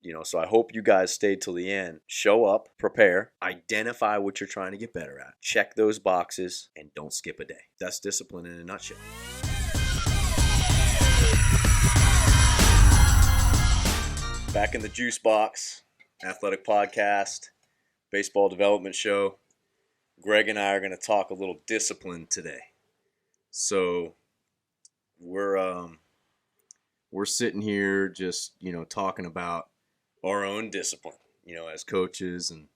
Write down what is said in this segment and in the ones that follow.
So I hope you guys stay till the end. Show up, prepare, identify what you're trying to get better at, check those boxes, and don't skip a day. That's discipline in a nutshell. Back in the juice box, Athletek Podcast, baseball development show. Greg and I are going to talk a little discipline today. So we're sitting here just, talking about our own discipline, as coaches and,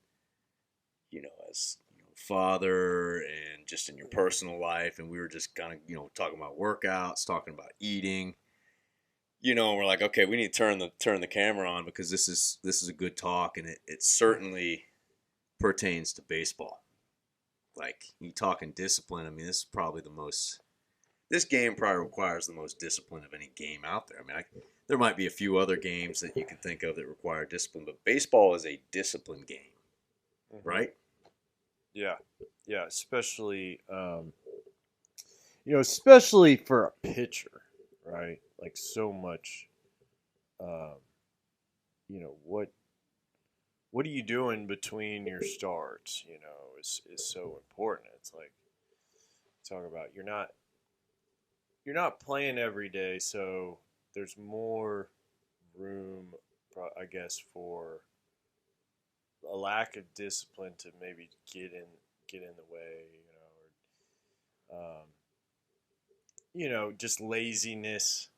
as father and just in your personal life. And we were just kind of, talking about workouts, talking about eating, and we're like, okay, we need to turn the camera on because this is a good talk. And it certainly pertains to baseball. Like, you talking discipline, I mean, this game probably requires the most discipline of any game out there. I mean, there might be a few other games that you can think of that require discipline, but baseball is a disciplined game, right? Yeah, especially, especially for a pitcher, right? Like, so much, what are you doing between your starts, is so important. It's like, talk about you're not playing every day, so there's more room, I guess, for a lack of discipline to maybe get in the way, or just laziness,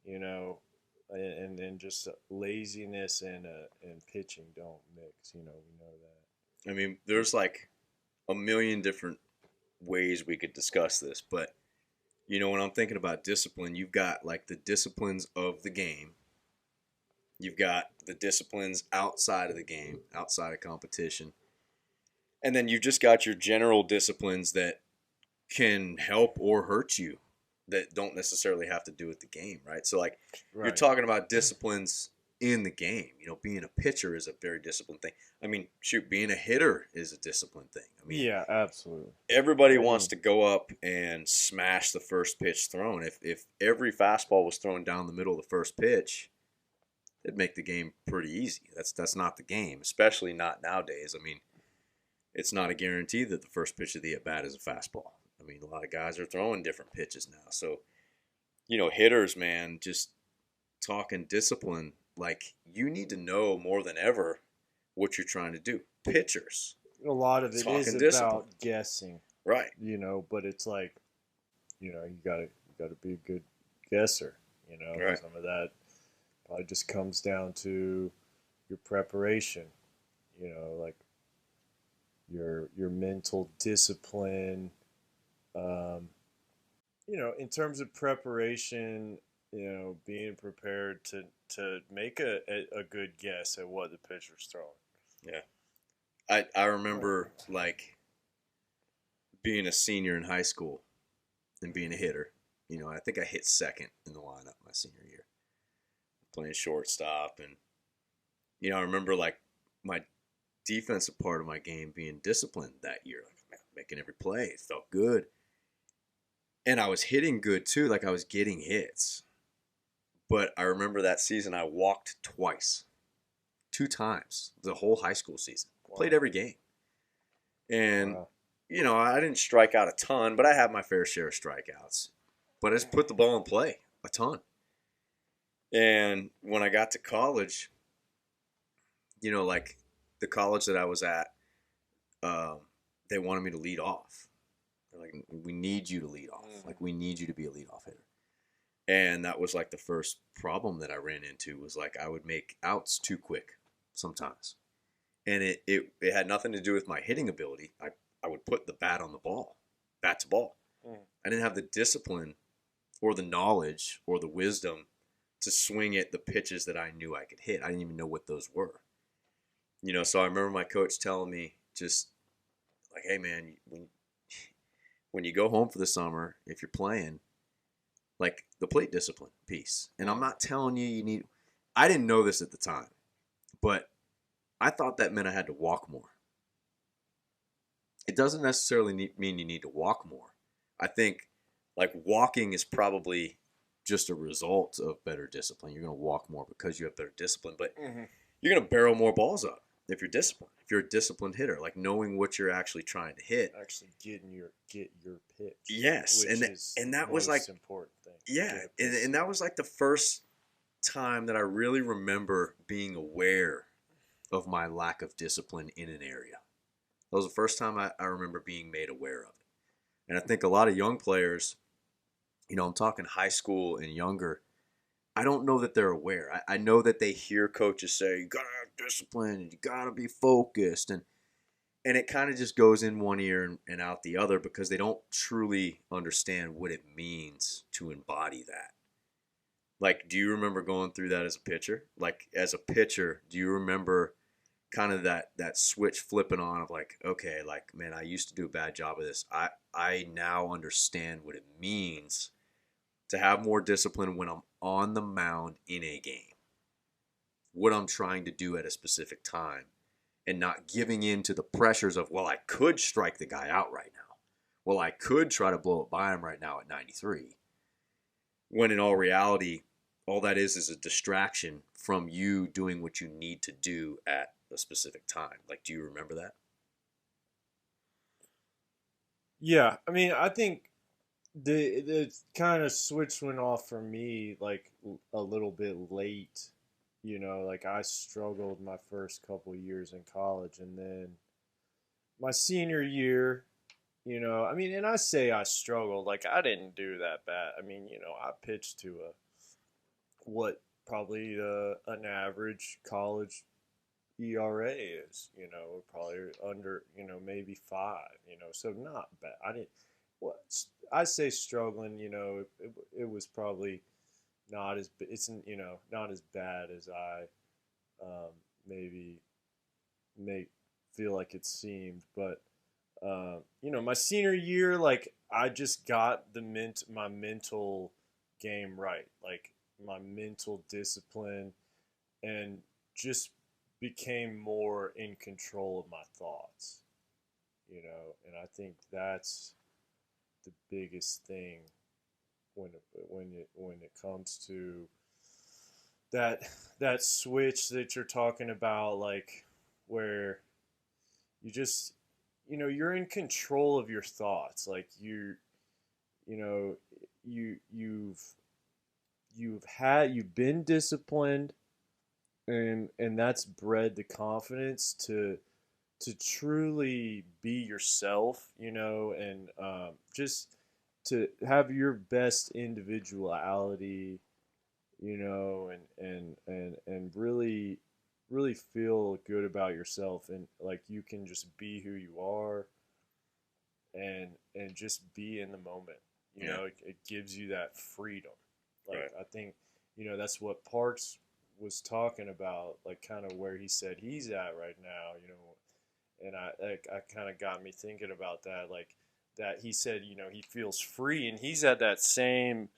and just laziness and pitching don't mix. We know that. I mean, there's like a million different ways we could discuss this, but when I'm thinking about discipline, you've got like the disciplines of the game. You've got the disciplines outside of the game, outside of competition. And then you've just got your general disciplines that can help or hurt you that don't necessarily have to do with the game, right? So, like, You're talking about disciplines in the game. Being a pitcher is a very disciplined thing. I mean, shoot, being a hitter is a disciplined thing. I mean, yeah, absolutely. Everybody wants to go up and smash the first pitch thrown. If every fastball was thrown down the middle of the first pitch, it'd make the game pretty easy. That's not the game, especially not nowadays. I mean, it's not a guarantee that the first pitch of the at-bat is a fastball. I mean, a lot of guys are throwing different pitches now. So, hitters, man, just talking discipline, like, you need to know more than ever what you're trying to do. Pitchers, a lot of it is about guessing, right? But it's like, you gotta be a good guesser. Right. Some of that probably just comes down to your preparation. Like your mental discipline. In terms of preparation, being prepared to make a good guess at what the pitcher's throwing. Yeah. I remember, like, being a senior in high school and being a hitter. I think I hit second in the lineup my senior year, playing shortstop. And, I remember, like, my defensive part of my game being disciplined that year. Like, man, making every play. It felt good. And I was hitting good, too. Like, I was getting hits. But I remember that season I walked twice. 2 times. The whole high school season. Wow. Played every game. And, I didn't strike out a ton, but I had my fair share of strikeouts. But I just put the ball in play a ton. And when I got to college, like the college that I was at, they wanted me to lead off. They're like, we need you to lead off. Like, we need you to be a leadoff hitter. And that was like the first problem that I ran into was like I would make outs too quick sometimes. And it had nothing to do with my hitting ability. I would put the bat on the ball, bat to ball. I didn't have the discipline or the knowledge or the wisdom to swing at the pitches that I knew I could hit. I didn't even know what those were. So I remember my coach telling me just like, hey, man, when you go home for the summer, if you're playing, like the plate discipline piece. And I'm not telling you I didn't know this at the time, but I thought that meant I had to walk more. It doesn't necessarily mean you need to walk more. I think like walking is probably just a result of better discipline. You're going to walk more because you have better discipline. But you're going to barrel more balls up if you're disciplined. If you're a disciplined hitter, like knowing what you're actually trying to hit. Actually get your pitch. Yes, Which is and that was like, most important thing. yeah, Get a pitch and that was like the first time that I really remember being aware of my lack of discipline in an area. That was the first time I remember being made aware of it. And I think a lot of young players, I'm talking high school and younger, I don't know that they're aware. I know that they hear coaches say, you gotta have discipline and you gotta be focused, and it kind of just goes in one ear and out the other because they don't truly understand what it means to embody that. Like, do you remember going through that as a pitcher? Like, as a pitcher, do you remember kind of that switch flipping on of like, okay, like, man, I used to do a bad job of this. I now understand what it means to have more discipline when I'm on the mound in a game. What I'm trying to do at a specific time and not giving in to the pressures of, well, I could strike the guy out right now. Well, I could try to blow it by him right now at 93. When in all reality, all that is a distraction from you doing what you need to do at a specific time. Like, do you remember that? Yeah, I mean, I think the kind of switch went off for me like a little bit late. Like I struggled my first couple years in college, and then my senior year, I mean, and I say I struggled, like I didn't do that bad. I mean, I pitched to a what probably an average college ERA is, probably under, maybe 5, so not bad. I didn't, what I say struggling, it was probably not as, it's, not as bad as I maybe make feel like it seemed, but my senior year, like I just got my mental game right, like my mental discipline, and just became more in control of my thoughts, and I think that's the biggest thing when it comes to that that switch that you're talking about, like where you just you're in control of your thoughts, like you know you've been disciplined, and that's bred the confidence to truly be yourself, and just to have your best individuality, and really feel good about yourself, and like you can just be who you are, and just be in the moment. Yeah. It gives you that freedom. Like Right. I think that's what Parks was talking about, like kind of where he said he's at right now. And I kind of got me thinking about that, like that he said he feels free, and he's at that same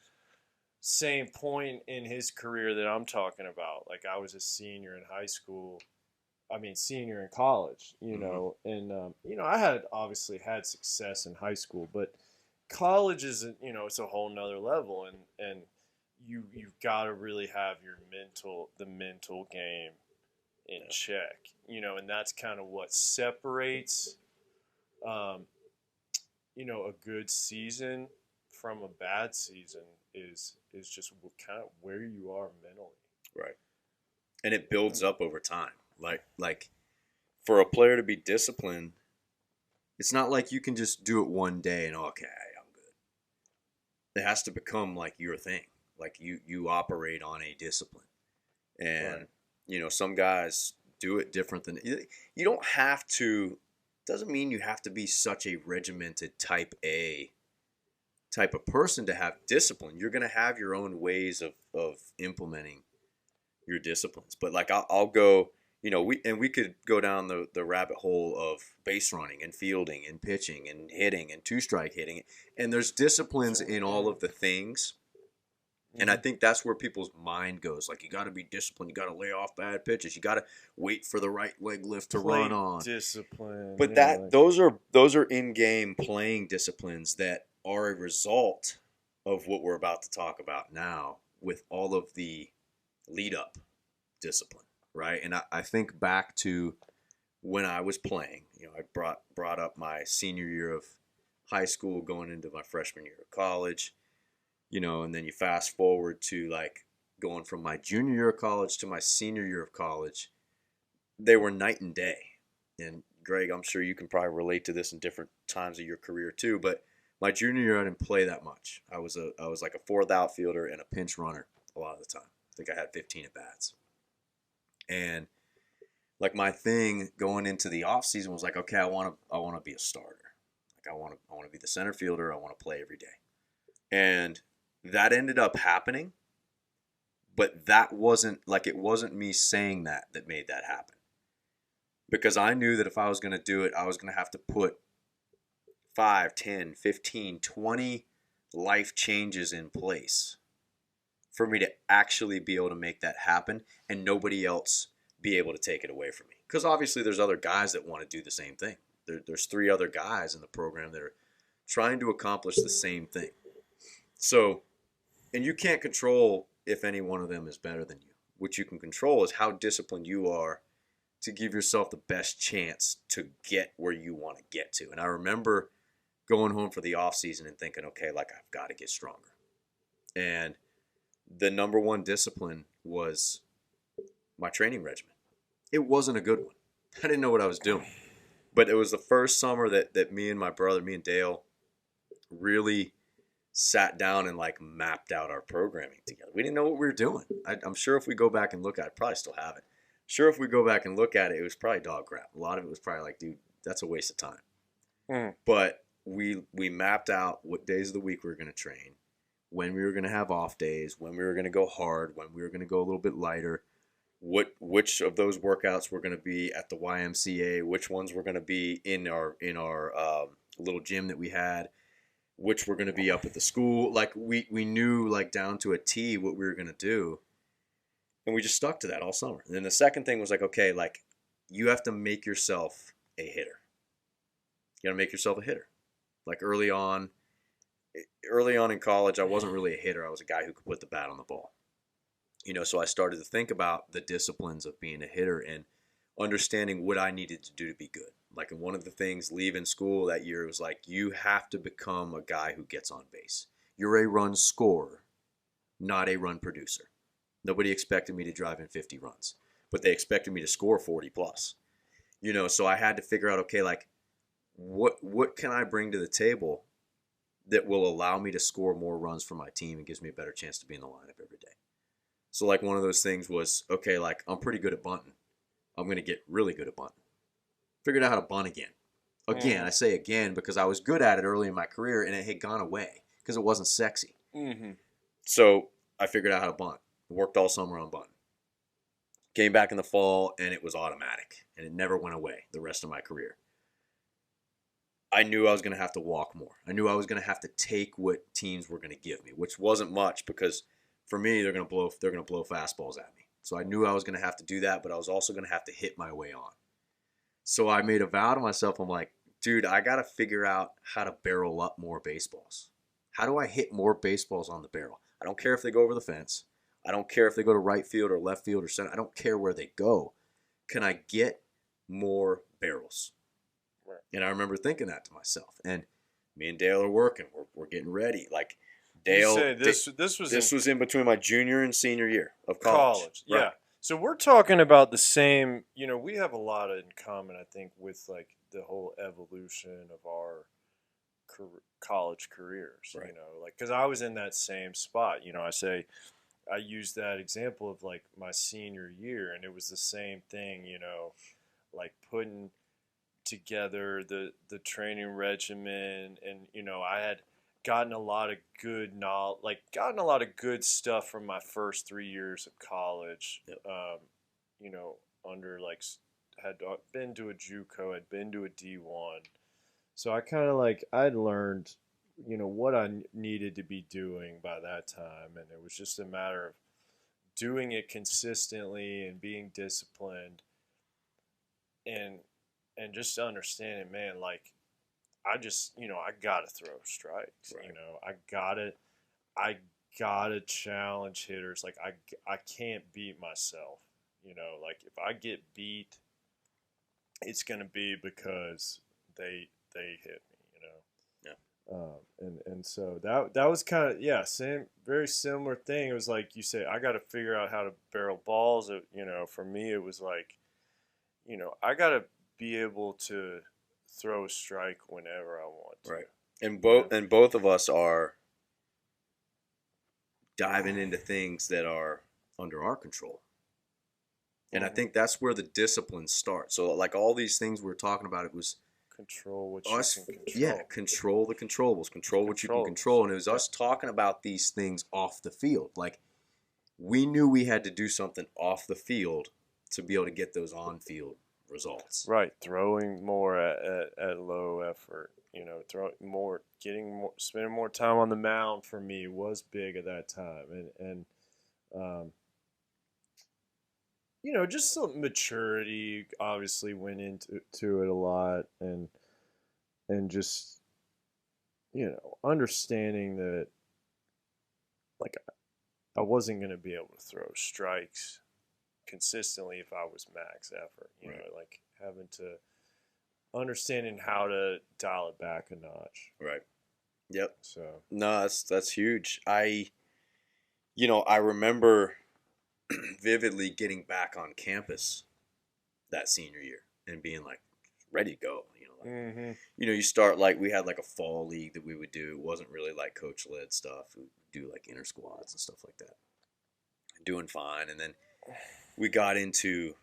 point in his career that I'm talking about. Like I was a senior in high school. I mean, senior in college, and I had obviously had success in high school, but college is, it's a whole nother level, and you've got to really have the mental game in check, and that's kind of what separates, um, a good season from a bad season is just kind of where you are mentally. Right. And it builds up over time. Like for a player to be disciplined, it's not like you can just do it one day and okay, I'm good. It has to become like your thing. Like you operate on a discipline. And Right. Some guys do it different than you don't have to. Doesn't mean you have to be such a regimented type A type of person to have discipline. You're going to have your own ways of implementing your disciplines. But like I'll go, we could go down the rabbit hole of base running and fielding and pitching and hitting and two-strike hitting. And there's disciplines in all of the things. And I think that's where people's mind goes. Like, you got to be disciplined. You got to lay off bad pitches. You got to wait for the right leg lift to run on. Discipline. But those are in-game playing disciplines that are a result of what we're about to talk about now with all of the lead-up discipline. right? And I think back to when I was playing. I brought up my senior year of high school, going into my freshman year of college. And then you fast forward to like going from my junior year of college to my senior year of college. They were night and day. And Greg, I'm sure you can probably relate to this in different times of your career too. But my junior year, I didn't play that much. I was like a fourth outfielder and a pinch runner a lot of the time. I think I had 15 at bats. And like my thing going into the off season was like, okay, I want to be a starter. Like I want to be the center fielder. I want to play every day. And that ended up happening, but that wasn't it wasn't me saying that made that happen. Because I knew that if I was going to do it, I was going to have to put 5, 10, 15, 20 life changes in place for me to actually be able to make that happen and nobody else be able to take it away from me. Because obviously there's other guys that want to do the same thing. There's 3 other guys in the program that are trying to accomplish the same thing. So, and you can't control if any one of them is better than you. What you can control is how disciplined you are to give yourself the best chance to get where you want to get to. And I remember going home for the off season and thinking, okay, like I've got to get stronger. And the number one discipline was my training regimen. It wasn't a good one. I didn't know what I was doing. But it was the first summer that me and my brother, me and Dale, really sat down and like mapped out our programming together. We didn't know what we were doing. I'm sure if we go back and look at it, I probably still have it. Sure, if we go back and look at it, it was probably dog crap. A lot of it was probably like, dude, that's a waste of time. But we mapped out what days of the week we were going to train, when we were going to have off days, when we were going to go hard, when we were going to go a little bit lighter, which of those workouts were going to be at the YMCA, which ones were going to be in our little gym that we had, which were going to be up at the school. Like we knew like down to a T what we were going to do. And we just stuck to that all summer. And then the second thing was like, okay, like you have to make yourself a hitter. You got to make yourself a hitter. Like early on in college, I wasn't really a hitter. I was a guy who could put the bat on the ball. So I started to think about the disciplines of being a hitter and understanding what I needed to do to be good. Like, and one of the things leaving school that year was like, you have to become a guy who gets on base. You're a run scorer, not a run producer. Nobody expected me to drive in 50 runs, but they expected me to score 40 plus. So I had to figure out, okay, like what can I bring to the table that will allow me to score more runs for my team and gives me a better chance to be in the lineup every day. So like one of those things was, okay, like I'm pretty good at bunting. I'm going to get really good at bunting. Figured out how to bunt again. Again, I say again because I was good at it early in my career and it had gone away because it wasn't sexy. Mm-hmm. So I figured out how to bunt. Worked all summer on bunting. Came back in the fall and it was automatic and it never went away the rest of my career. I knew I was going to have to walk more. I knew I was going to have to take what teams were going to give me, which wasn't much because for me they're going to blow fastballs at me. So I knew I was going to have to do that, but I was also going to have to hit my way on. So I made a vow to myself. I'm like, dude, I got to figure out how to barrel up more baseballs. How do I hit more baseballs on the barrel? I don't care if they go over the fence. I don't care if they go to right field or left field or center. I don't care where they go. Can I get more barrels? Right. And I remember thinking that to myself. And me and Dale are working. We're getting ready. Like Dale, this was in between my junior and senior year of college. Yeah. Right. So we're talking about the same. We have a lot in common, I think, with like the whole evolution of our college careers. Right. Like because I was in that same spot. I used that example of like my senior year, and it was the same thing, like putting together the training regimen, and I had gotten a lot of good gotten a lot of good stuff from my first 3 years of college. Yep. Under like had been to a JUCO, had been to a D1, so I kind of like I'd learned what I needed to be doing by that time, and it was just a matter of doing it consistently and being disciplined and just understanding, man, like I just I gotta throw strikes. Right. I gotta challenge hitters. Like I can't beat myself. You know, like if I get beat, it's going to be because they hit me. You know. And so that was kind of, yeah, same, very similar thing. It was like you say, I got to figure out how to barrel balls. You know, for me it was like, you know, I got to be able to throw a strike whenever I want to. Right. And both of us are diving into things that are under our control. And I think that's where the discipline starts. So like all these things we were talking about, it was Control what us, you can control. yeah, control the controllables, control what you can control. And it was us talking about these things off the field. Like we knew we had to do something off the field to be able to get those on-field results. Right, throwing more at low effort. You know, throwing more, getting more, spending more time on the mound for me was big at that time, and you know, just some maturity obviously went into it a lot, and just, you know, understanding that like I wasn't going to be able to throw strikes consistently if I was max effort. You know, like having to understanding how to dial it back a notch. Right. Yep. So no, that's huge. I remember vividly getting back on campus that senior year and being like ready to go. You start like we had like a fall league that we would do. It wasn't really like coach led stuff. We would do like inter squads and stuff like that. Doing fine, and then we got into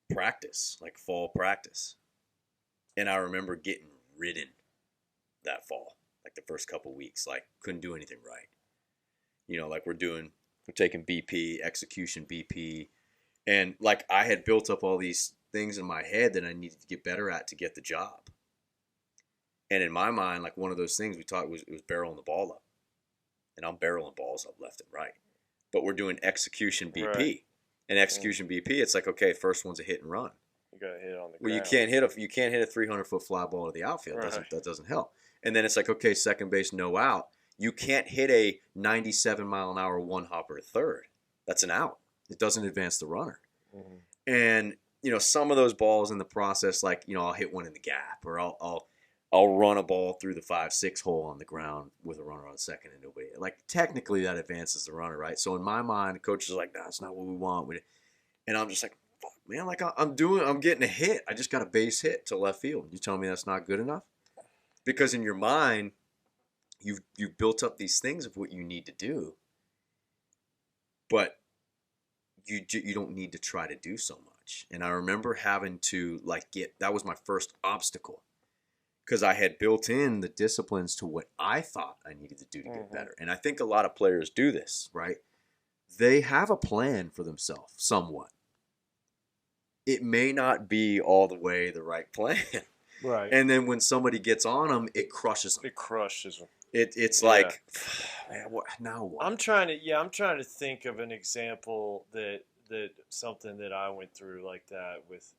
practice, like fall practice, and I remember getting ridden that fall, like the first couple weeks, like couldn't do anything right. Like we're taking BP, execution BP, and like I had built up all these things in my head that I needed to get better at to get the job. And in my mind, like one of those things we taught was barreling the ball up, and I'm barreling balls up left and right. But we're doing execution BP, right. And execution BP, it's like, okay, first one's a hit and run. You got to hit it on the ground. Well, you can't hit a 300-foot fly ball to the outfield. Right. That doesn't help. And then it's like, okay, second base, no out. You can't hit a 97-mile-an-hour one hopper to third. That's an out. It doesn't advance the runner. Mm-hmm. And some of those balls in the process, like I'll hit one in the gap, or I'll run a ball through the 5-6 hole on the ground with a runner on second and nobody. Like technically that advances the runner, right? So in my mind, the coach is like, "No, that's not what we want." And I'm just like, "Fuck, man! Like I'm getting a hit. I just got a base hit to left field. You telling me that's not good enough?" Because in your mind, you've built up these things of what you need to do, but you don't need to try to do so much. And I remember having to that was my first obstacle. Because I had built in the disciplines to what I thought I needed to do to get better. And I think a lot of players do this, right? They have a plan for themselves, somewhat. It may not be all the way the right plan. Right. And then when somebody gets on them, it crushes them. It crushes them. It's like, man, now what? I'm trying to think of an example that something that I went through like that with,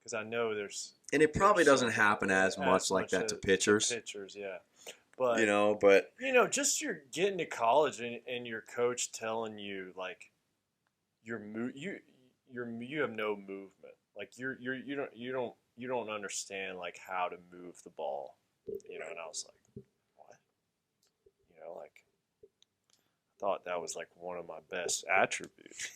because I know there's. And it probably doesn't happen as much like that to pitchers. Yeah. But just you're getting to college and your coach telling you like you have no movement. Like you don't understand like how to move the ball. And I was like, what? Like I thought that was like one of my best attributes.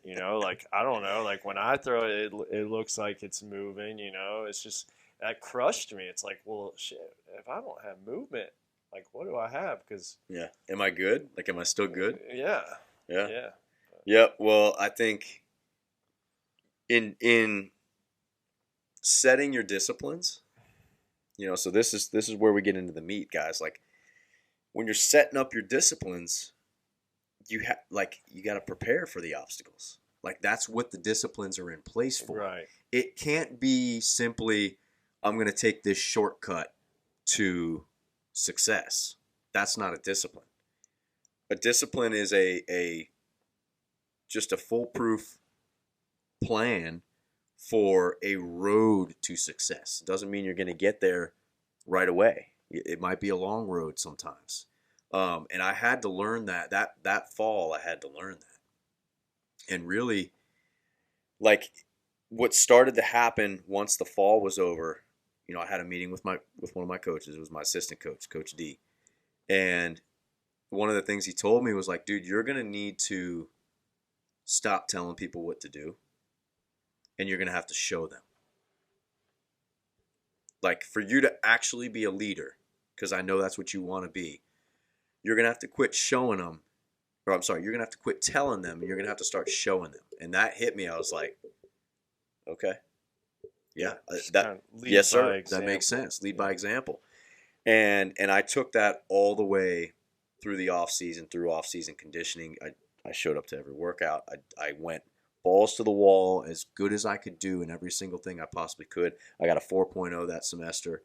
Like I don't know, like when I throw it, it looks like it's moving, it's just, that crushed me. It's like, well, shit, if I don't have movement, like what do I have? Because am I good? Like, am I still good? Yeah. Well, I think in setting your disciplines, so this is where we get into the meat, guys. Like when you're setting up your disciplines, you got to prepare for the obstacles. Like that's what the disciplines are in place for. Right. It can't be simply, I'm going to take this shortcut to success. That's not a discipline. A discipline is just a foolproof plan for a road to success. It doesn't mean you're going to get there right away. It might be a long road sometimes. And I had to learn that fall. I had to learn that. And really, like what started to happen once the fall was over, I had a meeting with one of my coaches. It was my assistant coach, Coach D. And one of the things he told me was like, dude, you're going to need to stop telling people what to do, and you're going to have to show them. Like, for you to actually be a leader, because I know that's what you want to be, you're going to have to quit showing them, or I'm sorry, you're going to have to quit telling them, and you're going to have to start showing them. And that hit me. I was like, okay. Yeah, yes, sir. That makes sense. Lead by example. And I took that all the way through the off season, through off season conditioning. I showed up to every workout. I went balls to the wall, as good as I could do in every single thing I possibly could. I got a 4.0 that semester.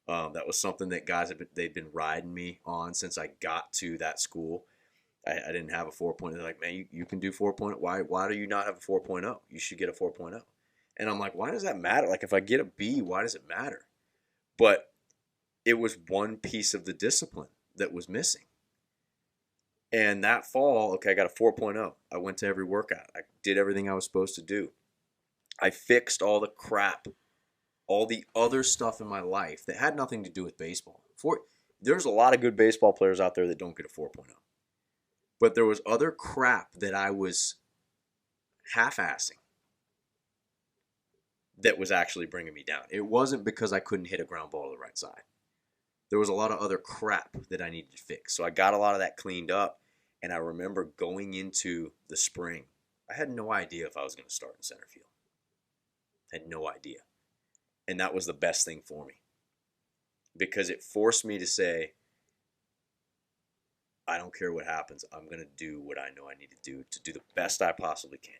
That was something that guys they've been riding me on since I got to that school. I didn't have a 4.0. They're like, man, you can do 4.0. Why do you not have a 4.0? You should get a 4.0. And I'm like, why does that matter? Like, if I get a B, why does it matter? But it was one piece of the discipline that was missing. And that fall, okay, I got a 4.0. I went to every workout. I did everything I was supposed to do. I fixed all the crap, all the other stuff in my life that had nothing to do with baseball. There's a lot of good baseball players out there that don't get a 4.0. But there was other crap that I was half-assing that was actually bringing me down. It wasn't because I couldn't hit a ground ball to the right side. There was a lot of other crap that I needed to fix. So I got a lot of that cleaned up. And I remember going into the spring, I had no idea if I was going to start in center field. I had no idea. And that was the best thing for me. Because it forced me to say, I don't care what happens. I'm going to do what I know I need to do the best I possibly can.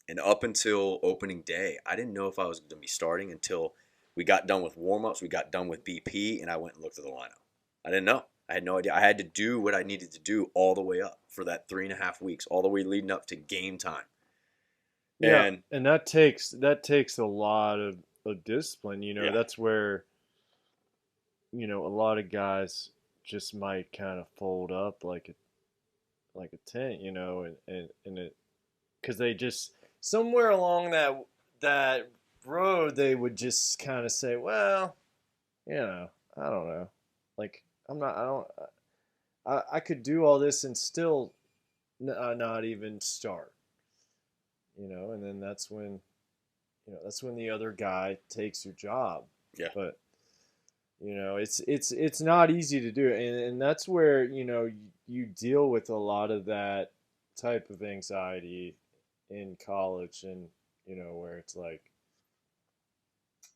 And up until opening day, I didn't know if I was going to be starting until we got done with warm-ups, we got done with BP, and I went and looked at the lineup. I didn't know. I had no idea. I had to do what I needed to do all the way up for that 3.5 weeks, all the way leading up to game time. Yeah, and that takes a lot of discipline. That's where a lot of guys just might kind of fold up like a tent, and it because they just somewhere along that road they would just kind of say, well, I don't know, like I could do all this and still not even start, and then that's when the other guy takes your job. Yeah. But it's not easy to do, and that's where you deal with a lot of that type of anxiety in college, and where it's like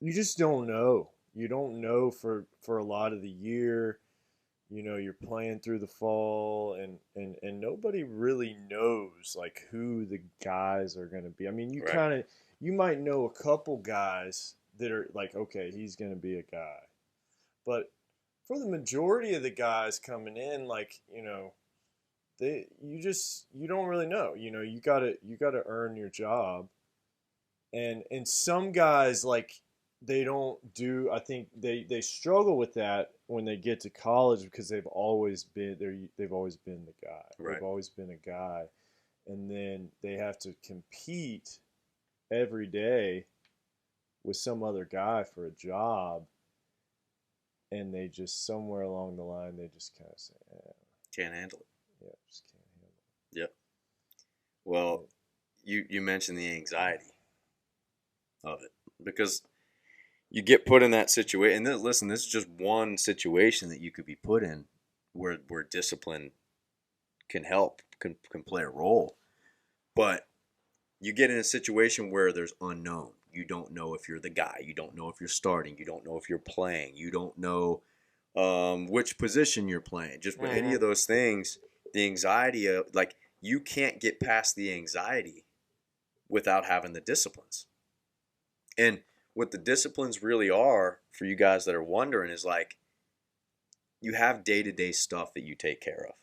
you just don't know. You don't know for a lot of the year. You're playing through the fall, and nobody really knows like who the guys are going to be. I mean, you might know a couple guys that are like, okay, he's going to be a guy. But for the majority of the guys coming in, like, you don't really know. You gotta earn your job. And some guys, like, they don't do, I think they struggle with that when they get to college because they've always been the guy. Right. They've always been a guy. And then they have to compete every day with some other guy for a job. And they just, somewhere along the line, they just kind of say, can't handle it. Yeah, just can't handle it. Yep. Well, you mentioned the anxiety of it, because you get put in that situation. And listen, this is just one situation that you could be put in where discipline can help, can play a role. But you get in a situation where there's unknown. You don't know if you're the guy. You don't know if you're starting. You don't know if you're playing. You don't know which position you're playing. Just with any of those things, the anxiety of, like, you can't get past the anxiety without having the disciplines. And what the disciplines really are, for you guys that are wondering, is like, you have day-to-day stuff that you take care of.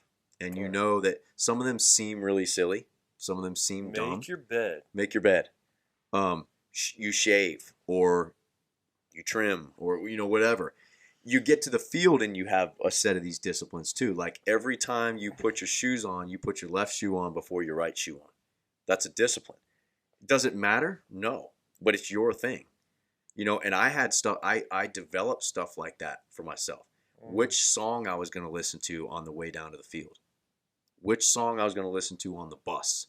And you know that some of them seem really silly. Some of them seem dumb. Make your bed. Make your bed. You shave, or you trim, or whatever. You get to the field and you have a set of these disciplines too. Like, every time you put your shoes on, you put your left shoe on before your right shoe on. That's a discipline. Does it matter? No, but it's your thing. And I had stuff, I developed stuff like that for myself. Mm-hmm. Which song I was going to listen to on the way down to the field, which song I was going to listen to on the bus.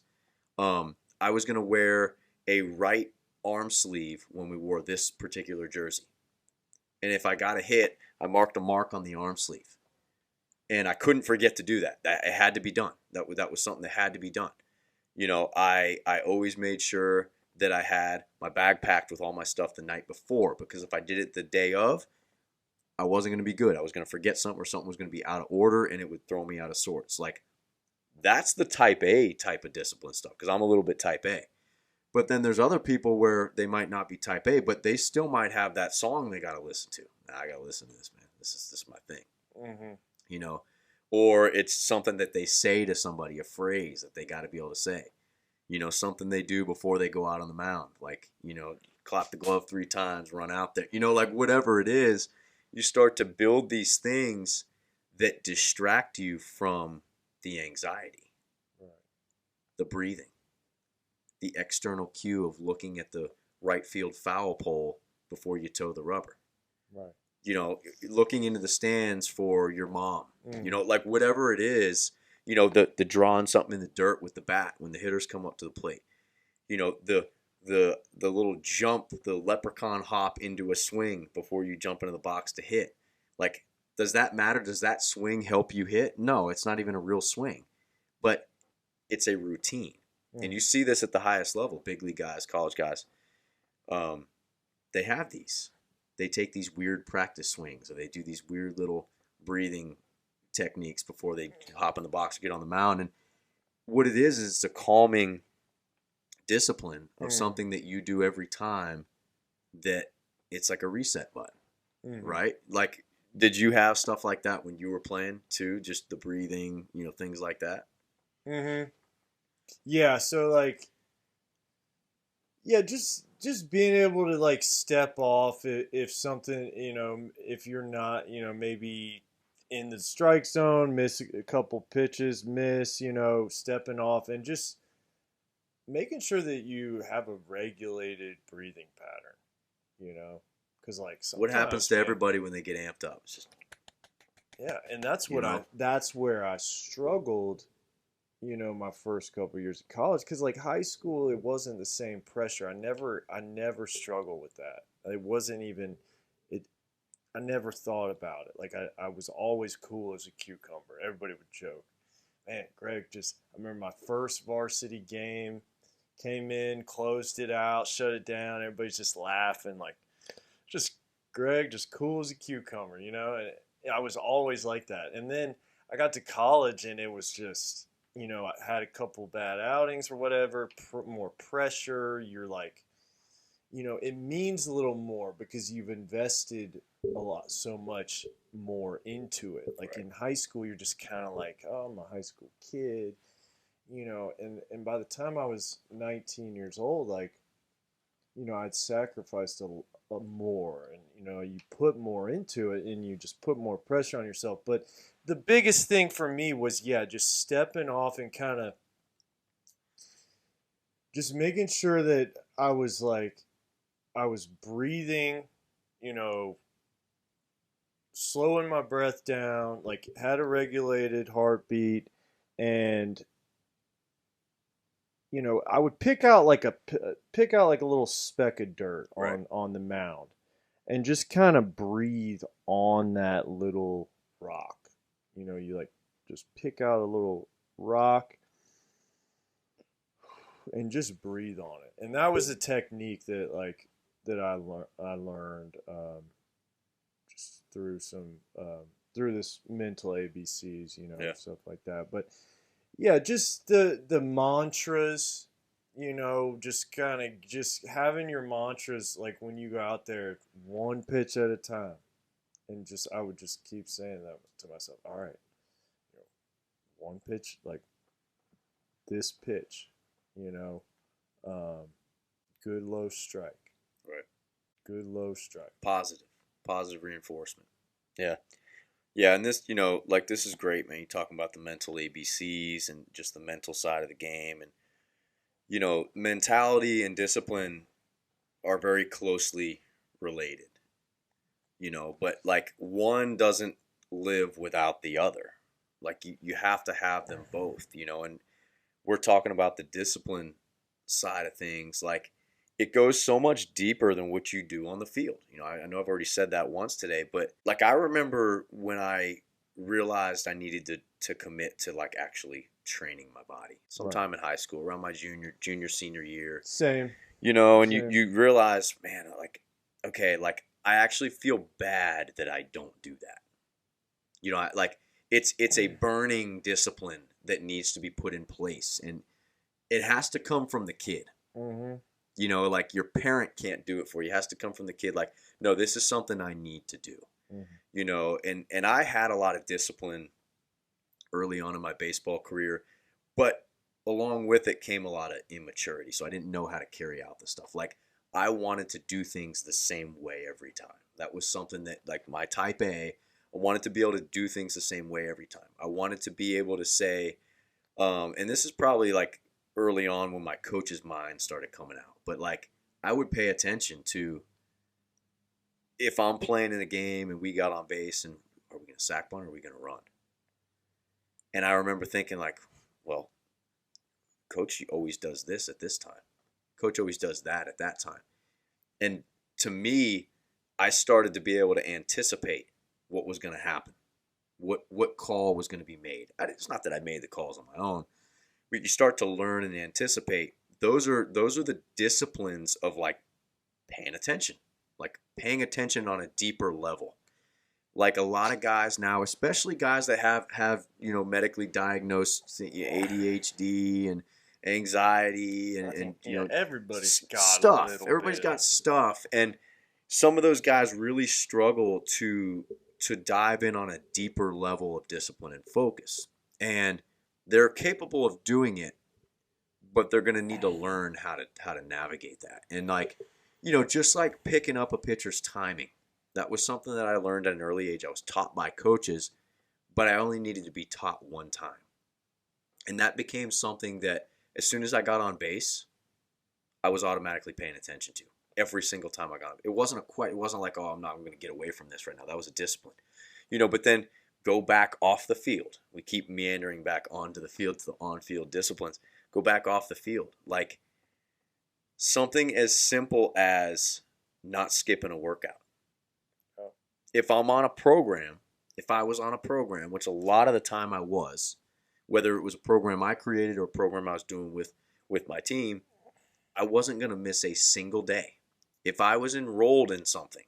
I was going to wear a right arm sleeve when we wore this particular jersey. And if I got a hit, I marked a mark on the arm sleeve. And I couldn't forget to do that. That it had to be done. That was something that had to be done. I always made sure that I had my bag packed with all my stuff the night before, because if I did it the day of, I wasn't going to be good. I was going to forget something, or something was going to be out of order, and it would throw me out of sorts. Like, that's the type A type of discipline stuff, because I'm a little bit type A. But then there's other people where they might not be type A, but they still might have that song they got to listen to. I got to listen to this, man. This is my thing. Mm-hmm. You know, or it's something that they say to somebody, a phrase that they got to be able to say. Something they do before they go out on the mound, like, clap the glove 3 times, run out there, like whatever it is, you start to build these things that distract you from the anxiety, Right. the breathing, the external cue of looking at the right field foul pole before you toe the rubber. Right. Looking into the stands for your mom, Mm-hmm. like whatever it is, the drawing something in the dirt with the bat when the hitters come up to the plate, the little jump, the leprechaun hop into a swing before you jump into the box to hit. Like, does that matter? Does that swing help you hit? No, it's not even a real swing, but it's a routine. And Mm-hmm. you see this at the highest level, big league guys, college guys. Um, they have these. They take these weird practice swings, or they do these weird little breathing techniques before they hop in the box or get on the mound. And what it is it's a calming discipline of Mm-hmm. something that you do every time, that it's like a reset button, Mm-hmm. right? Like, did you have stuff like that when you were playing too? Just the breathing, things like that? Mm-hmm. Yeah. So like, yeah, just being able to like step off if something, if you're not, maybe in the strike zone, miss a couple pitches, stepping off, and just making sure that you have a regulated breathing pattern, because like What happens sometimes, to man, everybody when they get amped up? It's just, yeah, and that's you what know, that's where I struggled, my first couple years of college, because like high school, it wasn't the same pressure. I never struggled with that. It wasn't even it. I never thought about it. Like I was always cool as a cucumber. Everybody would joke, man, Greg. Just I remember my first varsity game. Came in, closed it out, shut it down. Everybody's just laughing, like just Greg, just cool as a cucumber, And I was always like that. And then I got to college, and it was just, I had a couple bad outings or whatever, more pressure. You're like, it means a little more because you've invested a lot, so much more into it. Like right. in high school, you're just kind of like, oh, I'm a high school kid, and by the time I was 19 years old, like, I'd sacrificed a more, and you put more into it, and you just put more pressure on yourself. But the biggest thing for me was, yeah, just stepping off and kind of just making sure that I was breathing, you know, slowing my breath down, like had a regulated heartbeat, and I would pick out like a little speck of dirt Right. on the mound, and just kind of breathe on that little rock. You like just pick out a little rock and just breathe on it. And that was a technique that I learned just through through this mental ABCs, Yeah. stuff like that. But yeah, just the mantras, just kind of just having your mantras like when you go out there, one pitch at a time, and just I would just keep saying that to myself. All right, you know, one pitch, like this pitch, you know, um, good low strike, Right. good low strike. Positive reinforcement. Yeah. Yeah, and this, like, this is great, man. You're talking about the mental ABCs and just the mental side of the game. And mentality and discipline are very closely related, but like one doesn't live without the other. Like you have to have them both, and we're talking about the discipline side of things. Like it goes so much deeper than what you do on the field. I know I've already said that once today, but like I remember when I realized I needed to commit to like actually training my body sometime in high school around my junior senior year. Same. And Same. you realize, man, like, okay, like I actually feel bad that I don't do that. Like it's a burning discipline that needs to be put in place, and it has to come from the kid. Mm-hmm. Like your parent can't do it for you. It has to come from the kid. Like, no, this is something I need to do. And I had a lot of discipline early on in my baseball career, but along with it came a lot of immaturity. So I didn't know how to carry out the stuff. Like I wanted to do things the same way every time. That was something that, like my type A, I wanted to be able to do things the same way every time. I wanted to be able to say, and this is probably like early on when my coach's mind started coming out, but like I would pay attention to if I'm playing in a game and we got on base and are we going to sack bunt or are we going to run? And I remember thinking like, well, coach always does this at this time. Coach always does that at that time. And to me, I started to be able to anticipate what was going to happen, what call was going to be made. It's not that I made the calls on my own, but you start to learn and anticipate. Those are the disciplines of like paying attention on a deeper level. Like a lot of guys now, especially guys that have medically diagnosed ADHD and anxiety and everybody's got stuff. a little Everybody's bit. got stuff, and some of those guys really struggle to dive in on a deeper level of discipline and focus. And they're capable of doing it, but they're going to need to learn how to navigate that. And like, just like picking up a pitcher's timing. That was something that I learned at an early age. I was taught by coaches, but I only needed to be taught one time. And that became something that as soon as I got on base, I was automatically paying attention to every single time I got on. It wasn't like, oh, I'm going to get away from this right now. That was a discipline. But then go back off the field. We keep meandering back onto the field to the on-field disciplines. Go back off the field. Like something as simple as not skipping a workout. If I was on a program, which a lot of the time I was, whether it was a program I created or a program I was doing with my team, I wasn't going to miss a single day. If I was enrolled in something,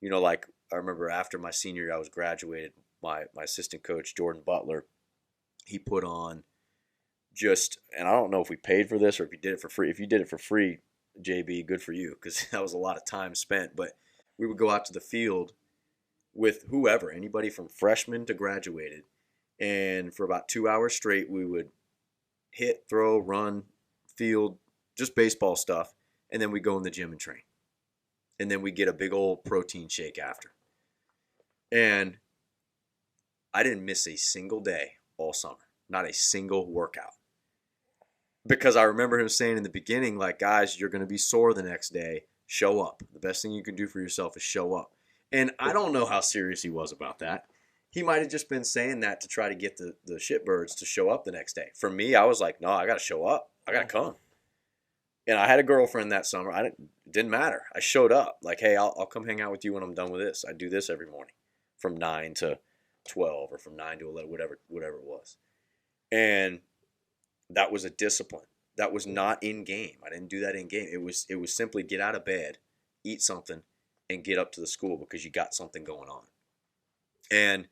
like I remember after my senior year, I was graduated, my assistant coach, Jordan Butler, he put on and I don't know if we paid for this or if you did it for free. If you did it for free, JB, good for you, because that was a lot of time spent. But we would go out to the field with whoever, anybody from freshman to graduated. And for about 2 hours straight, we would hit, throw, run, field, just baseball stuff. And then we go in the gym and train. And then we get a big old protein shake after. And I didn't miss a single day all summer. Not a single workout. Because I remember him saying in the beginning, like, guys, you're going to be sore the next day. Show up. The best thing you can do for yourself is show up. And I don't know how serious he was about that. He might have just been saying that to try to get the shitbirds to show up the next day. For me, I was like, no, I got to show up. I got to come. And I had a girlfriend that summer. It didn't matter. I showed up. Like, hey, I'll come hang out with you when I'm done with this. I do this every morning from 9 to 12 or from 9 to 11, whatever it was. And that was a discipline. That was not in game. I didn't do that in game. It was simply get out of bed, eat something, and get up to the school because you got something going on. And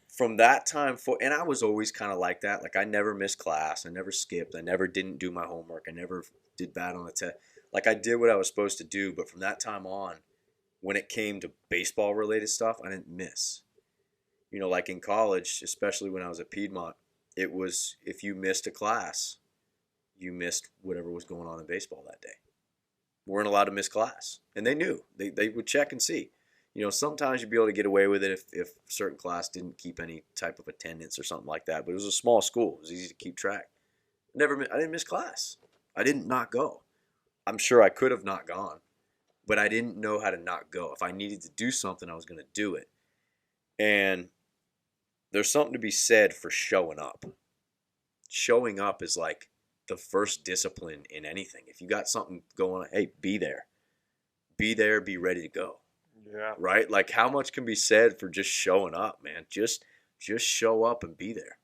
from that time forward, and I was always kind of like that. Like I never missed class. I never skipped. I never didn't do my homework. I never did bad on the test. Like I did what I was supposed to do. But from that time on, when it came to baseball related stuff, I didn't miss. Like in college, especially when I was at Piedmont, it was if you missed a class, you missed whatever was going on in baseball that day. Weren't allowed to miss class. And they knew. They would check and see. Sometimes you'd be able to get away with it if certain class didn't keep any type of attendance or something like that. But it was a small school. It was easy to keep track. I didn't miss class. I didn't not go. I'm sure I could have not gone, but I didn't know how to not go. If I needed to do something, I was going to do it. And there's something to be said for showing up. Showing up is like the first discipline in anything. If you got something going on, hey, be there. Be there, be ready to go. Yeah. Right? Like how much can be said for just showing up, man? Just show up and be there.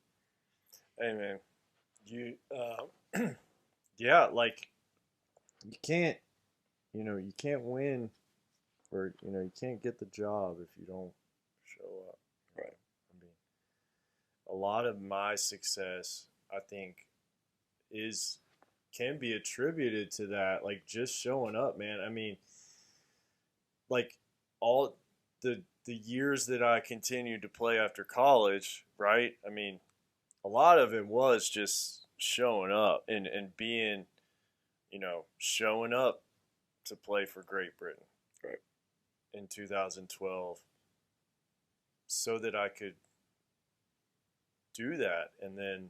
Hey man, you yeah, like you can't, you can't win, or you can't get the job if you don't show up. Right. I mean, a lot of my success, I think, is can be attributed to that, like just showing up, man. I mean, like all the years that I continued to play after college, right? I mean, a lot of it was just showing up and being, showing up to play for Great Britain, right, in 2012, so that I could do that. And then,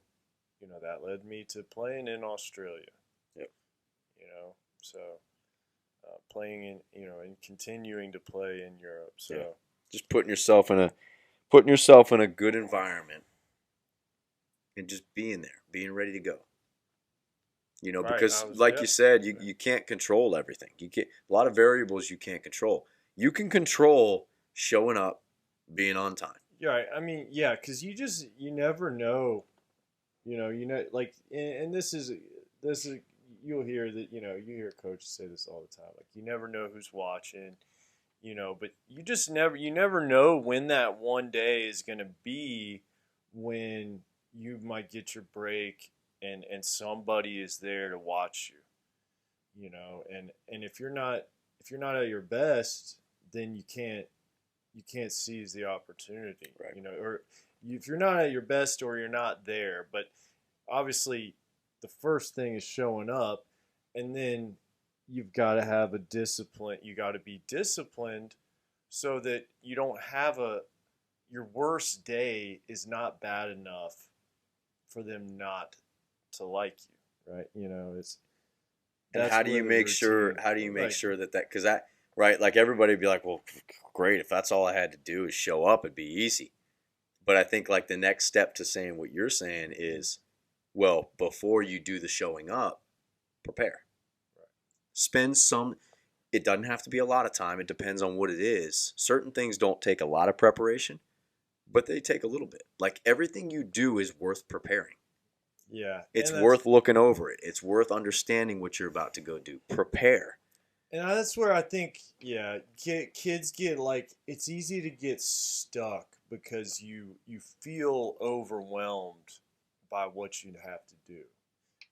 that led me to playing in Australia. Yep. So playing in, and continuing to play in Europe. So yeah. Just putting yourself in a good environment and just being there, being ready to go. right, because like you said, you can't control everything. You can't, a lot of variables you can't control. You can control showing up, being on time. Yeah, I mean, yeah, because you never know, like, and this is you'll hear that, you hear coaches say this all the time, like you never know who's watching, but you never know when that one day is gonna be when you might get your break and somebody is there to watch you, and if you're not at your best, then you can't seize the opportunity, Right. Or if you're not at your best or you're not there. But obviously, the first thing is showing up, and then you've got to have a discipline. You got to be disciplined so that you don't have your worst day is not bad enough for them not to like you, right? It's And that's where the routine, how do you make right? sure that because that right, like everybody would be like, well, great, if that's all I had to do is show up, it'd be easy. But I think like the next step to saying what you're saying is, well, before you do the showing up, prepare. Right. Spend some. It doesn't have to be a lot of time. It depends on what it is. Certain things don't take a lot of preparation, but they take a little bit. Like everything you do is worth preparing. Yeah, It's worth looking over it. It's worth understanding what you're about to go do. Prepare. and that's where I think, yeah, kids get, like, it's easy to get stuck because you feel overwhelmed by what you have to do,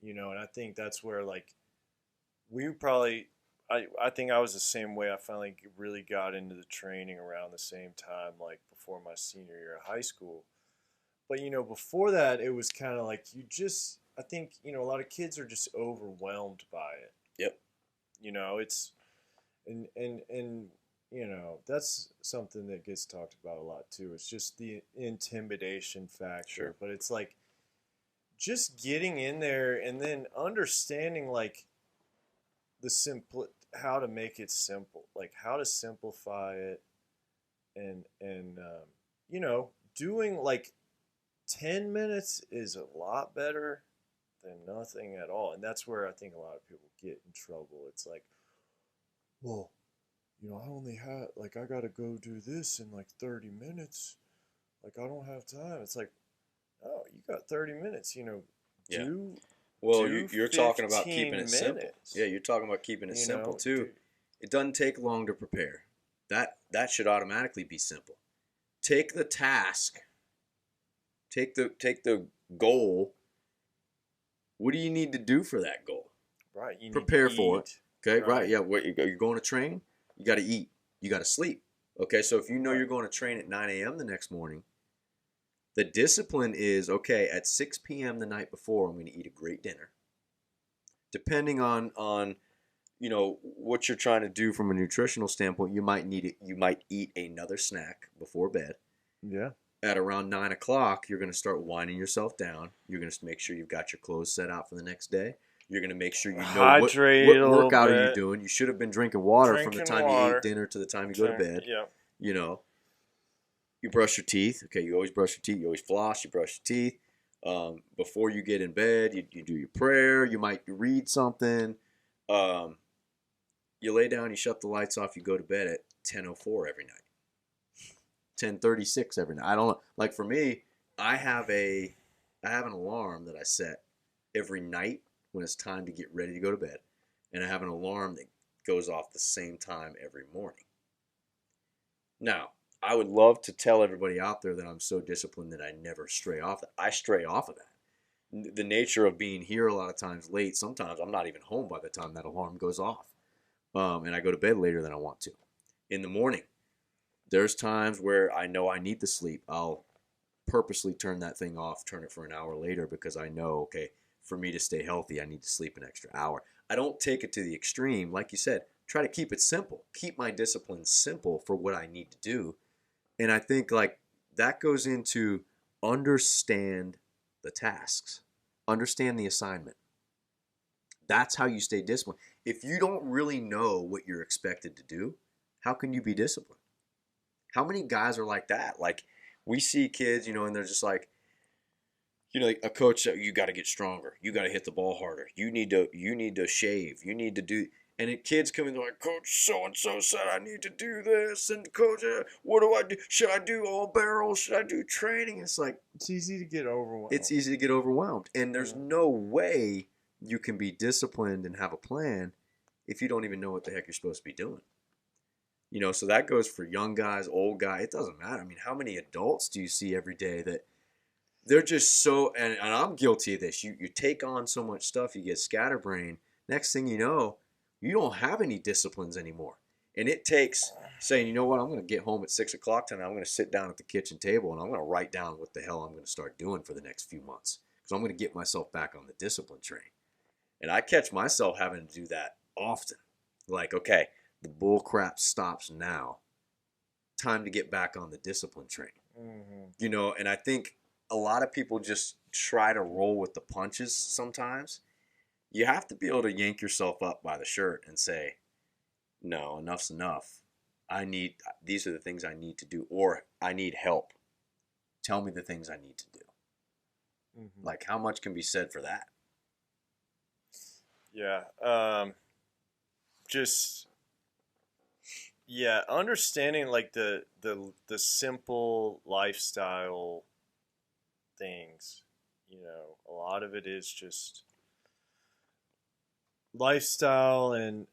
and I think that's where, like, we probably, I think I was the same way. I finally really got into the training around the same time, like before my senior year of high school. But before that, it was kind of like I think a lot of kids are just overwhelmed by it. Yep. It's and that's something that gets talked about a lot too. It's just the intimidation factor. Sure. But it's like just getting in there and then understanding, like, how to make it simple, like how to simplify it, and doing like 10 minutes is a lot better than nothing at all. And that's where I think a lot of people get in trouble. It's like, well, I only had, like, I got to go do this in like 30 minutes. Like, I don't have time. It's like, oh, you got 30 minutes, Yeah. do. Well, do you're talking about 15 keeping it simple. minutes. Yeah, you're talking about keeping it simple too. do- It doesn't take long to prepare. That should automatically be simple. Take the task. Take the goal. What do you need to do for that goal? Right. You Prepare need to for eat. it. Okay, right? Right. Yeah. You're going to train. You got to eat. You got to sleep. Okay, so if you know Right. you're going to train at 9 a.m. the next morning, the discipline is okay. At 6 p.m. the night before, I'm going to eat a great dinner. Depending on what you're trying to do from a nutritional standpoint, you might need it. You might eat another snack before bed. Yeah. At around 9 o'clock, you're going to start winding yourself down. You're going to make sure you've got your clothes set out for the next day. You're going to make sure you know Hydrate what a little workout are you bit. doing. You should have been drinking water from the Drinking time you water. eat dinner to the time you go to bed. Yeah. You know, you brush your teeth. Okay, you always brush your teeth. You always floss. You brush your teeth. Before you get in bed, you do your prayer. You might read something. You lay down. You shut the lights off. You go to bed at 10:04 every night. 10:36 every night. I don't know. Like for me, I have an alarm that I set every night when it's time to get ready to go to bed, and I have an alarm that goes off the same time every morning. Now, I would love to tell everybody out there that I'm so disciplined that I never stray off that. I stray off of that. The nature of being here a lot of times late, sometimes I'm not even home by the time that alarm goes off. And I go to bed later than I want to. In the morning, there's times where I know I need the sleep. I'll purposely turn that thing off, turn it for an hour later because I know, okay, for me to stay healthy, I need to sleep an extra hour. I don't take it to the extreme. Like you said, try to keep it simple. Keep my discipline simple for what I need to do. And I think like that goes into understand the tasks, understand the assignment. That's how you stay disciplined. If you don't really know what you're expected to do, how can you be disciplined? How many guys are like that? Like we see kids, and they're just like, like a coach said, you got to get stronger. You got to hit the ball harder. You need to shave. You need to do. And kids come in, they're like, Coach so and so said I need to do this, and Coach, what do I do? Should I do all barrels? Should I do training? It's like it's easy to get overwhelmed. It's easy to get overwhelmed, and there's no way you can be disciplined and have a plan if you don't even know what the heck you're supposed to be doing. So that goes for young guys, old guys. It doesn't matter. I mean, how many adults do you see every day that they're just so, and I'm guilty of this. You take on so much stuff, you get scatterbrained. Next thing you know, you don't have any disciplines anymore. And it takes saying, you know what, I'm going to get home at 6 o'clock tonight. I'm going to sit down at the kitchen table and I'm going to write down what the hell I'm going to start doing for the next few months. Because I'm going to get myself back on the discipline train. And I catch myself having to do that often. Like, okay, the bull crap stops now. Time to get back on the discipline train. Mm-hmm. And I think a lot of people just try to roll with the punches sometimes. You have to be able to yank yourself up by the shirt and say, no, enough's enough. These are the things I need to do, or I need help. Tell me the things I need to do. Mm-hmm. Like, how much can be said for that? Yeah. Understanding like the simple lifestyle things. A lot of it is just lifestyle and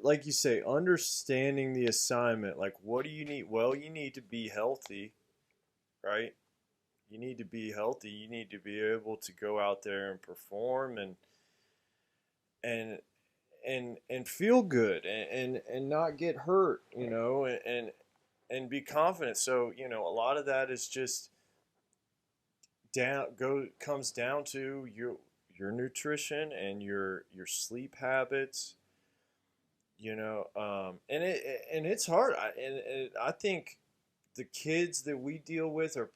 like you say, understanding the assignment. Like, what do you need? Well, you need to be healthy, right? You need to be healthy. You need to be able to go out there and perform and feel good and not get hurt, and be confident. So, a lot of that is just comes down to your nutrition and your sleep habits, and it's hard. I think the kids that we deal with are,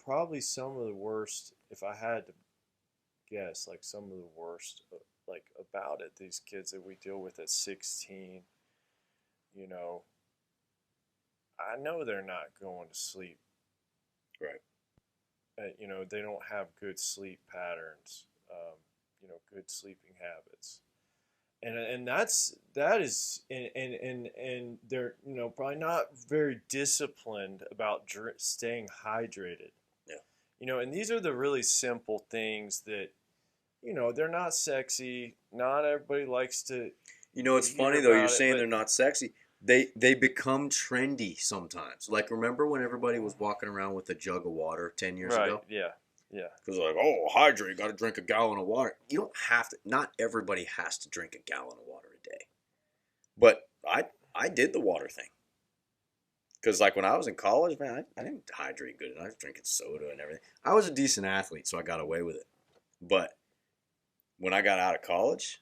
probably some of the worst. If I had to guess, like some of the worst, like about it. These kids that we deal with at 16, I know they're not going to sleep. Right. They don't have good sleep patterns, good sleeping habits. And that is and they're probably not very disciplined about staying hydrated. Yeah. And these are the really simple things that they're not sexy. Not everybody likes to. It's funny though. You're saying they're not sexy. They become trendy sometimes. Like remember when everybody was walking around with a jug of water 10 years ago? Right. Yeah. Yeah. Because like, oh, hydrate, got to drink a gallon of water. You don't have to. Not everybody has to drink a gallon of water a day. But I did the water thing. Because like when I was in college, man, I didn't hydrate good enough. I was drinking soda and everything. I was a decent athlete, so I got away with it. But when I got out of college,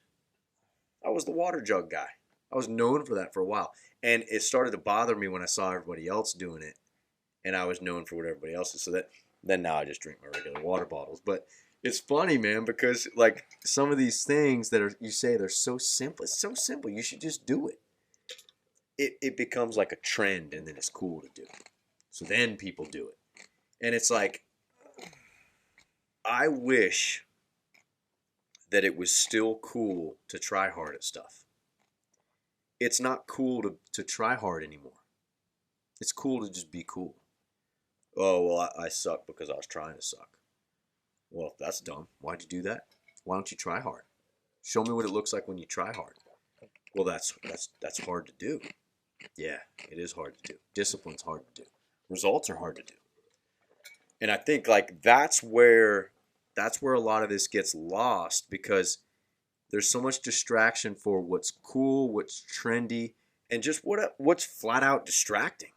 I was the water jug guy. I was known for that for a while. And it started to bother me when I saw everybody else doing it. And I was known for what everybody else is. So then now I just drink my regular water bottles. But It's funny, man, because like some of these things that are you say they're so simple. It's so simple. You should just do it. It becomes like a trend, and then it's cool to do. So then people do it, and it's like I wish that it was still cool to try hard at stuff. It's not cool to try hard anymore. It's cool to just be cool. Oh, well, I suck because I was trying to suck. Well, that's dumb. Why'd you do that? Why don't you try hard? Show me what it looks like when you try hard. Well, that's hard to do. Yeah, it is hard to do. Discipline's hard to do. Results are hard to do. And I think like that's where a lot of this gets lost because there's so much distraction for what's cool, what's trendy, and just what's flat out distracting.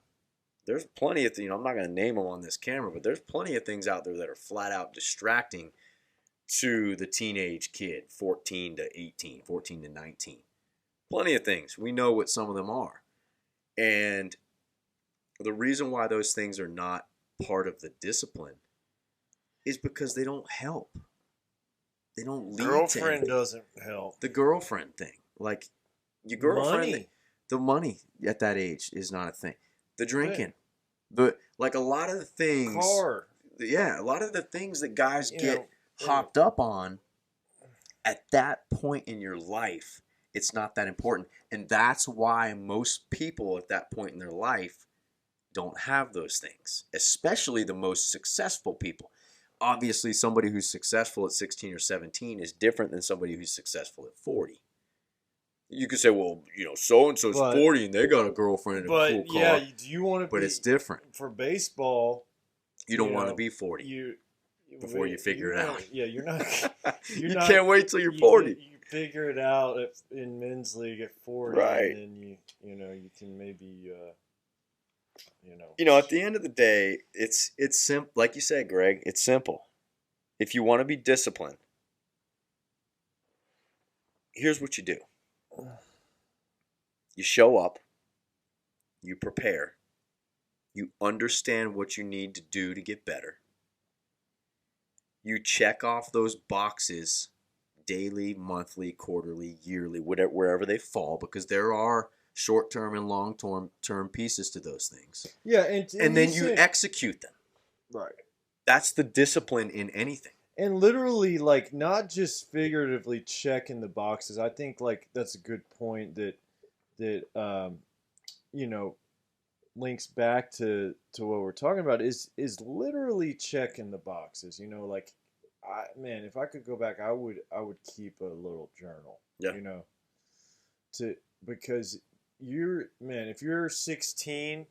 There's plenty of I'm not going to name them on this camera, but there's plenty of things out there that are flat out distracting to the teenage kid, 14 to 18, 14 to 19. Plenty of things. We know what some of them are. And the reason why those things are not part of the discipline is because they don't help. They don't lead to Girlfriend anything. doesn't help. The girlfriend thing. Like, your girlfriend, Money. the money at that age is not a thing. The drinking. Like a lot of the things. Car. Yeah, a lot of the things that guys You get know, hopped up on at that point in your life, it's not that important. And that's why most people at that point in their life don't have those things, especially the most successful people. Obviously, somebody who's successful at 16 or 17 is different than somebody who's successful at 40. You could say, well, so-and-so's 40 and they got a girlfriend and a cool car. Yeah, do you want to But it's different. For baseball, you don't want to be 40 before you figure it out. Yeah, you're not. You can't wait till you're 40. You figure it out in men's league at 40, right? And then you can maybe at the end of the day, it's simple. Like you said, Greg, it's simple. If you want to be disciplined, here's what you do. You show up, you prepare, you understand what you need to do to get better. You check off those boxes daily, monthly, quarterly, yearly, wherever they fall, because there are short-term and long-term pieces to those things. Yeah, and then you execute them. Right. That's the discipline in anything. And literally, like, not just figuratively checking the boxes. I think, like, that's a good point that links back to what we're talking about is literally checking the boxes. Like, if I could go back, I would keep a little journal. Yeah. Because if you're 16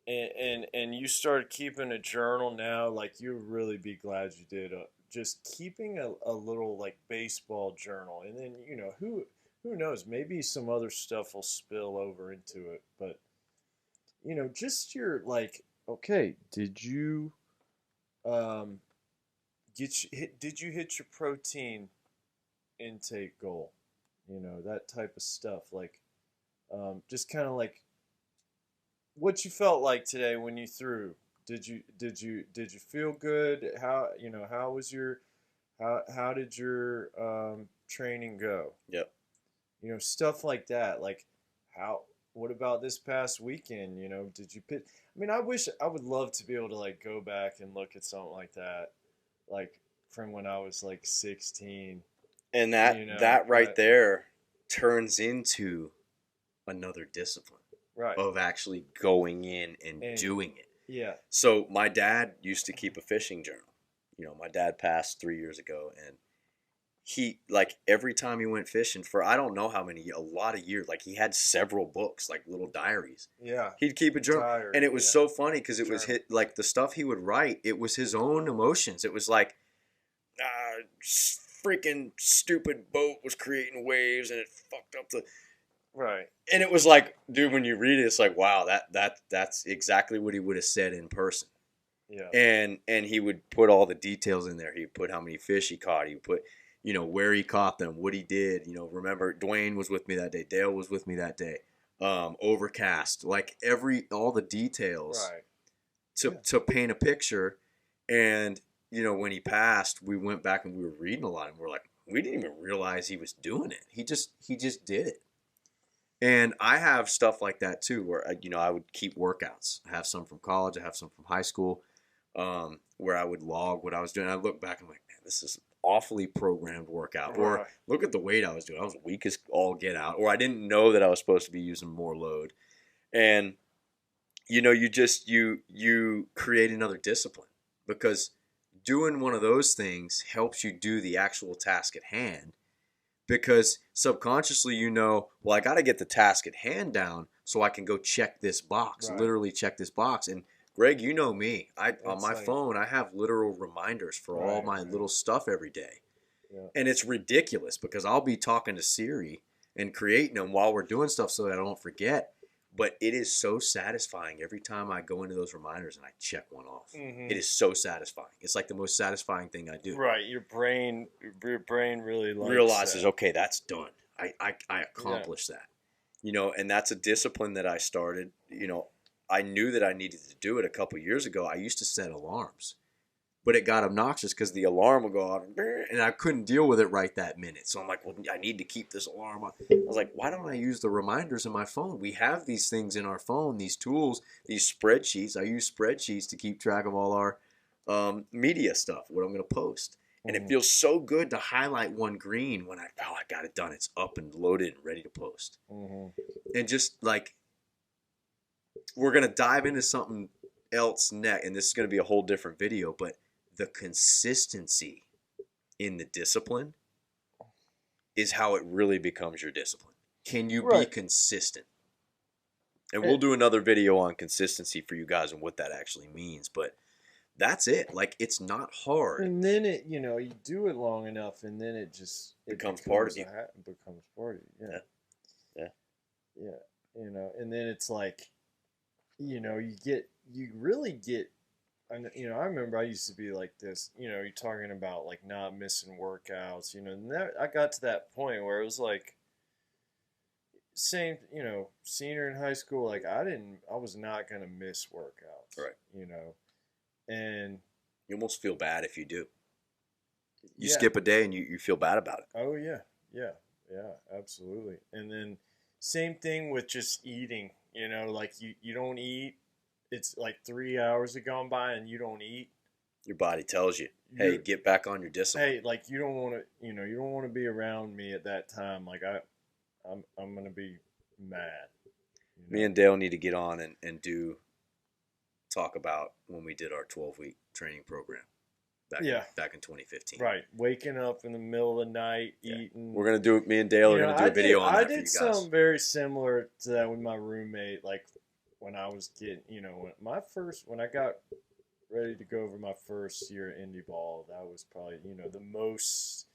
and you start keeping a journal now, like, you'll really be glad you did. Just keeping a little, like, baseball journal, and then who knows, maybe some other stuff will spill over into it, but just your, like, okay, did you did you hit your protein intake goal? That type of stuff, like, just kind of like what you felt like today when you threw. Did you feel good? How was your how did your training go? Yep. Stuff like that. Like, what about this past weekend? Did you pitch? I would love to be able to, like, go back and look at something like that, like, from when I was, like, 16. And that right there turns into another discipline. Right. Of actually going in and doing it. Yeah. So my dad used to keep a fishing journal. My dad passed 3 years ago, and he, like, every time he went fishing for I don't know how many, a lot of years, like, he had several books, like little diaries. Yeah. He'd keep a journal. And it was so funny because it was like the stuff he would write, it was his own emotions. It was like, freaking stupid boat was creating waves and it fucked up the... Right. And it was like, dude, when you read it, it's like, wow, that's exactly what he would have said in person. Yeah. And he would put all the details in there. He would put how many fish he caught. He would put, where he caught them, what he did. Remember, Dwayne was with me that day. Dale was with me that day. Overcast, like all the details right. to paint a picture. And when he passed, we went back and we were reading a lot, and we're like, we didn't even realize he was doing it. He just did it. And I have stuff like that too, where I would keep workouts. I have some from college, I have some from high school, where I would log what I was doing. I look back and I'm like, man, this is awfully programmed workout. Or Right. look at the weight I was doing. I was weak as all get out. Or I didn't know that I was supposed to be using more load. And you create another discipline, because doing one of those things helps you do the actual task at hand, because subconsciously well, I got to get the task at hand down so I can go check this box, Right. literally check this box. And Greg, you know me, on It's my like- phone I have literal reminders for all Right, my right. little stuff every day. Yeah. And it's ridiculous because I'll be talking to Siri and creating them while we're doing stuff so that I don't forget. But it is so satisfying every time I go into those reminders and I check one off. Mhm. It is so satisfying. It's like the most satisfying thing I do. Right, your brain really likes Realizes, that. okay, that's done. I accomplished that. And that's a discipline that I started. I knew that I needed to do it a couple years ago. I used to set alarms, but it got obnoxious because the alarm would go off and I couldn't deal with it right that minute. So I'm like, well, I need to keep this alarm on. I was like, why don't I use the reminders in my phone? We have these things in our phone, these tools, these spreadsheets. I use spreadsheets to keep track of all our media stuff, what I'm going to post. And it feels so good to highlight one green when I got it done. It's up and loaded and ready to post. And just like, we're going to dive into something else next, and this is going to be a whole different video, but the consistency in the discipline is how it really becomes your discipline. Can you be consistent? And we'll do another video on consistency for you guys and what that actually means, but that's it. Like, it's not hard. And then you do it long enough, and then it becomes part of you. It becomes part of you. Yeah. And then it's like, you really get. And, I remember I used to be like this. You're talking about like not missing workouts. And I got to that point where it was like, same. Senior in high school, like I was not gonna miss workouts. Right. And you almost feel bad if you do. You yeah. skip a day and you feel bad about it. Oh yeah, absolutely. And then same thing with just eating. Like you don't eat. It's like 3 hours have gone by and you don't eat. Your body tells you, hey, get back on your discipline. Hey, like you don't want to, you don't want to be around me at that time. Like I'm gonna be mad. Me and Dale need to get on and talk about when we did our 12-week training program back in 2015. Right, waking up in the middle of the night, eatting. We're gonna do it. Me and Dale are gonna do a video on that for you guys. I did something very similar to that with my roommate. Like when I was getting, when I got ready to go over my first year at Indie Ball, that was probably, the most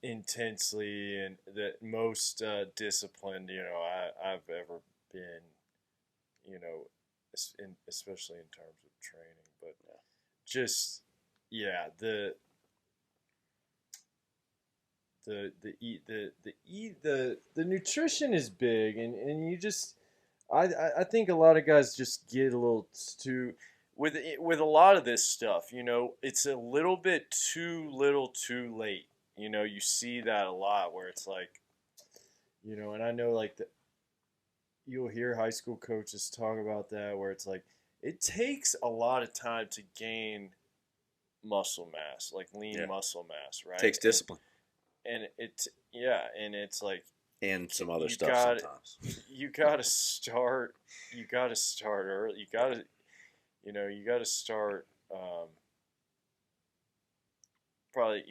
intensely and the most disciplined, I've ever been, especially in terms of training. But just, the nutrition is big, and you just, I think a lot of guys just get a little too with a lot of this stuff. It's a little bit too little, too late. You see that a lot where it's like, and I know like you'll hear high school coaches talk about that where it's like it takes a lot of time to gain muscle mass, like lean muscle mass, right? It takes discipline. And it's like. And some other stuff sometimes. You gotta start early. You gotta start probably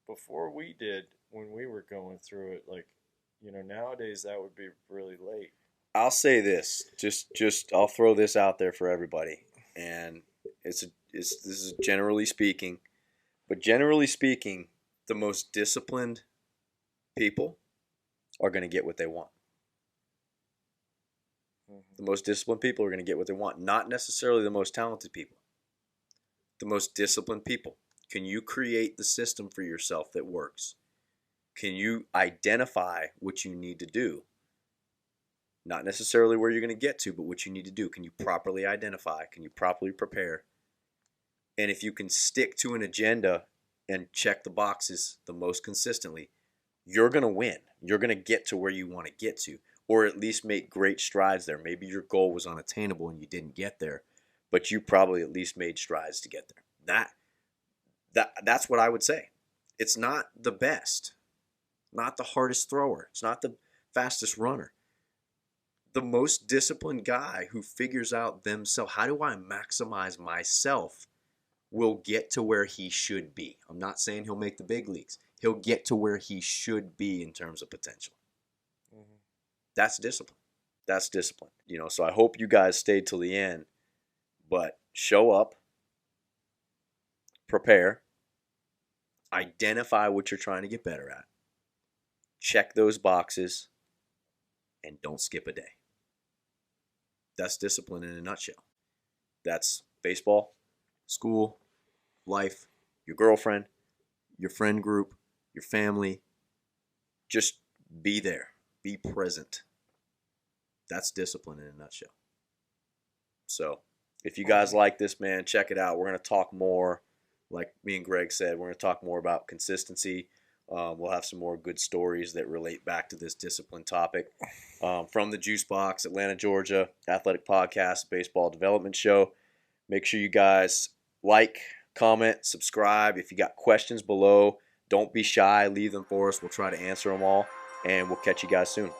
before we did when we were going through it. Like nowadays that would be really late. I'll say this, just I'll throw this out there for everybody, and this is generally speaking, but generally speaking, the most disciplined people are going to get what they want. The most disciplined people are going to get what they want. Not necessarily the most talented people. The most disciplined people. Can you create the system for yourself that works? Can you identify what you need to do? Not necessarily where you're going to get to, but what you need to do. Can you properly identify? Can you properly prepare? And if you can stick to an agenda and check the boxes the most consistently, you're going to win. You're going to get to where you want to get to, or at least make great strides there. Maybe your goal was unattainable and you didn't get there, but you probably at least made strides to get there. That's what I would say. It's not the best, not the hardest thrower. It's not the fastest runner. The most disciplined guy who figures out themselves, how do I maximize myself, will get to where he should be. I'm not saying he'll make the big leagues. He'll get to where he should be in terms of potential. Mm-hmm. That's discipline. That's discipline. So I hope you guys stayed till the end, but show up, prepare, identify what you're trying to get better at, check those boxes, and don't skip a day. That's discipline in a nutshell. That's baseball, school, life, your girlfriend, your friend group, your family. Just be there. Be present. That's discipline in a nutshell. So if you guys like this, man, check it out. We're going to talk more. Like me and Greg said, we're going to talk more about consistency. We'll have some more good stories that relate back to this discipline topic. From the Juice Box, Atlanta, Georgia, Athletic Podcast, Baseball Development Show. Make sure you guys like, comment, subscribe. If you got questions below, don't be shy. Leave them for us. We'll try to answer them all. And we'll catch you guys soon.